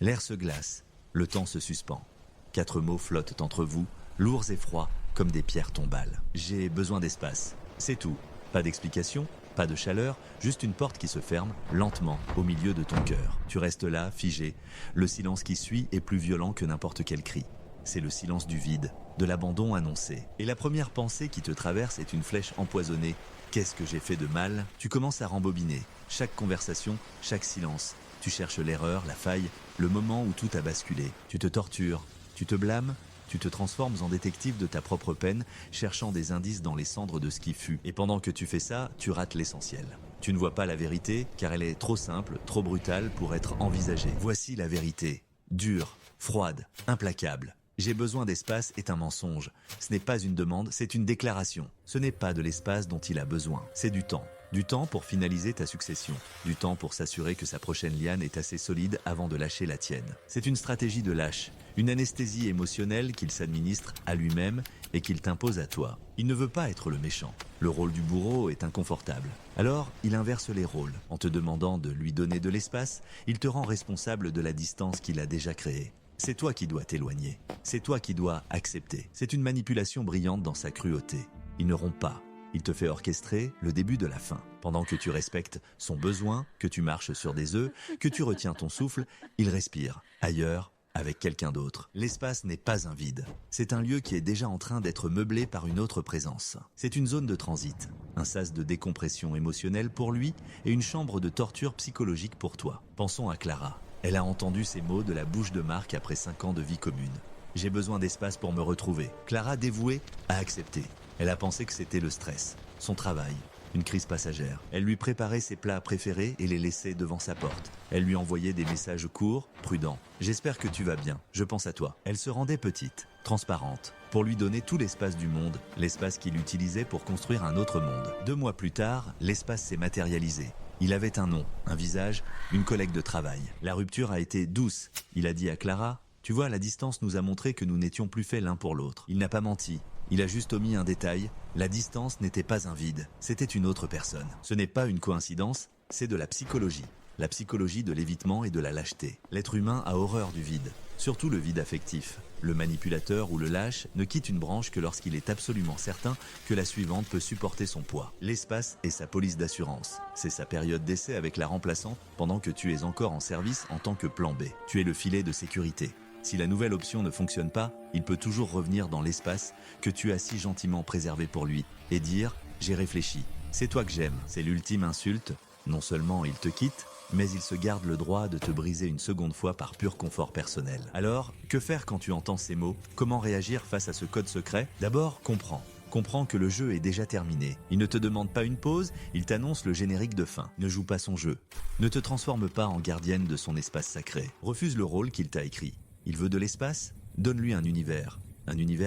L'air se glace, le temps se suspend. 4 mots flottent entre vous, lourds et froids, comme des pierres tombales. J'ai besoin d'espace. C'est tout. Pas d'explication, pas de chaleur, juste une porte qui se ferme, lentement, au milieu de ton cœur. Tu restes là, figé. Le silence qui suit est plus violent que n'importe quel cri. C'est le silence du vide, de l'abandon annoncé. Et la première pensée qui te traverse est une flèche empoisonnée. Qu'est-ce que j'ai fait de mal? Tu commences à rembobiner. Chaque conversation, chaque silence. Tu cherches l'erreur, la faille, le moment où tout a basculé. Tu te tortures, tu te blâmes, tu te transformes en détective de ta propre peine, cherchant des indices dans les cendres de ce qui fut. Et pendant que tu fais ça, tu rates l'essentiel. Tu ne vois pas la vérité, car elle est trop simple, trop brutale pour être envisagée. Voici la vérité. Dure, froide, implacable. J'ai besoin d'espace est un mensonge. Ce n'est pas une demande, c'est une déclaration. Ce n'est pas de l'espace dont il a besoin, c'est du temps. Du temps pour finaliser ta succession. Du temps pour s'assurer que sa prochaine liane est assez solide avant de lâcher la tienne. C'est une stratégie de lâche, une anesthésie émotionnelle qu'il s'administre à lui-même et qu'il t'impose à toi. Il ne veut pas être le méchant. Le rôle du bourreau est inconfortable. Alors, il inverse les rôles. En te demandant de lui donner de l'espace, il te rend responsable de la distance qu'il a déjà créée. C'est toi qui dois t'éloigner. C'est toi qui dois accepter. C'est une manipulation brillante dans sa cruauté. Il ne rompt pas. Il te fait orchestrer le début de la fin. Pendant que tu respectes son besoin, que tu marches sur des œufs, que tu retiens ton souffle, il respire. Ailleurs, avec quelqu'un d'autre. L'espace n'est pas un vide. C'est un lieu qui est déjà en train d'être meublé par une autre présence. C'est une zone de transit, un sas de décompression émotionnelle pour lui et une chambre de torture psychologique pour toi. Pensons à Clara. Elle a entendu ces mots de la bouche de Marc après 5 ans de vie commune. J'ai besoin d'espace pour me retrouver. Clara, dévouée, a accepté. Elle a pensé que c'était le stress, son travail, une crise passagère. Elle lui préparait ses plats préférés et les laissait devant sa porte. Elle lui envoyait des messages courts, prudents. « J'espère que tu vas bien, je pense à toi ». Elle se rendait petite, transparente, pour lui donner tout l'espace du monde, l'espace qu'il utilisait pour construire un autre monde. 2 mois plus tard, l'espace s'est matérialisé. Il avait un nom, un visage, une collègue de travail. La rupture a été douce. Il a dit à Clara « Tu vois, la distance nous a montré que nous n'étions plus faits l'un pour l'autre. » Il n'a pas menti. Il a juste omis un détail. La distance n'était pas un vide. C'était une autre personne. Ce n'est pas une coïncidence, c'est de la psychologie. La psychologie de l'évitement et de la lâcheté. L'être humain a horreur du vide, surtout le vide affectif. Le manipulateur ou le lâche ne quitte une branche que lorsqu'il est absolument certain que la suivante peut supporter son poids. L'espace est sa police d'assurance. C'est sa période d'essai avec la remplaçante pendant que tu es encore en service en tant que plan B. Tu es le filet de sécurité. Si la nouvelle option ne fonctionne pas, il peut toujours revenir dans l'espace que tu as si gentiment préservé pour lui et dire « J'ai réfléchi, c'est toi que j'aime ». C'est l'ultime insulte. Non seulement il te quitte, mais il se garde le droit de te briser une seconde fois par pur confort personnel. Alors, que faire quand tu entends ces mots? Comment réagir face à ce code secret? D'abord, comprends. Comprends que le jeu est déjà terminé. Il ne te demande pas une pause, il t'annonce le générique de fin. Ne joue pas son jeu. Ne te transforme pas en gardienne de son espace sacré. Refuse le rôle qu'il t'a écrit. Il veut de l'espace? Donne-lui un univers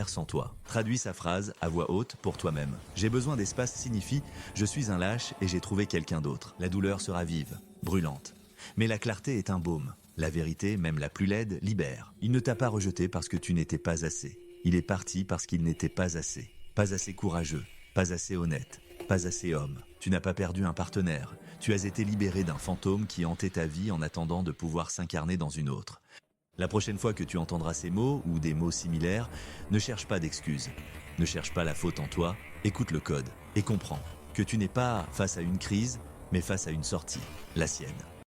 sans toi. Traduis sa phrase à voix haute pour toi-même. J'ai besoin d'espace signifie je suis un lâche et j'ai trouvé quelqu'un d'autre. La douleur sera vive, brûlante. Mais la clarté est un baume. La vérité, même la plus laide, libère. Il ne t'a pas rejeté parce que tu n'étais pas assez. Il est parti parce qu'il n'était pas assez. Pas assez courageux, pas assez honnête, pas assez homme. Tu n'as pas perdu un partenaire. Tu as été libéré d'un fantôme qui hantait ta vie en attendant de pouvoir s'incarner dans une autre. La prochaine fois que tu entendras ces mots ou des mots similaires, ne cherche pas d'excuses. Ne cherche pas la faute en toi, écoute le code et comprends que tu n'es pas face à une crise, mais face à une sortie, la sienne.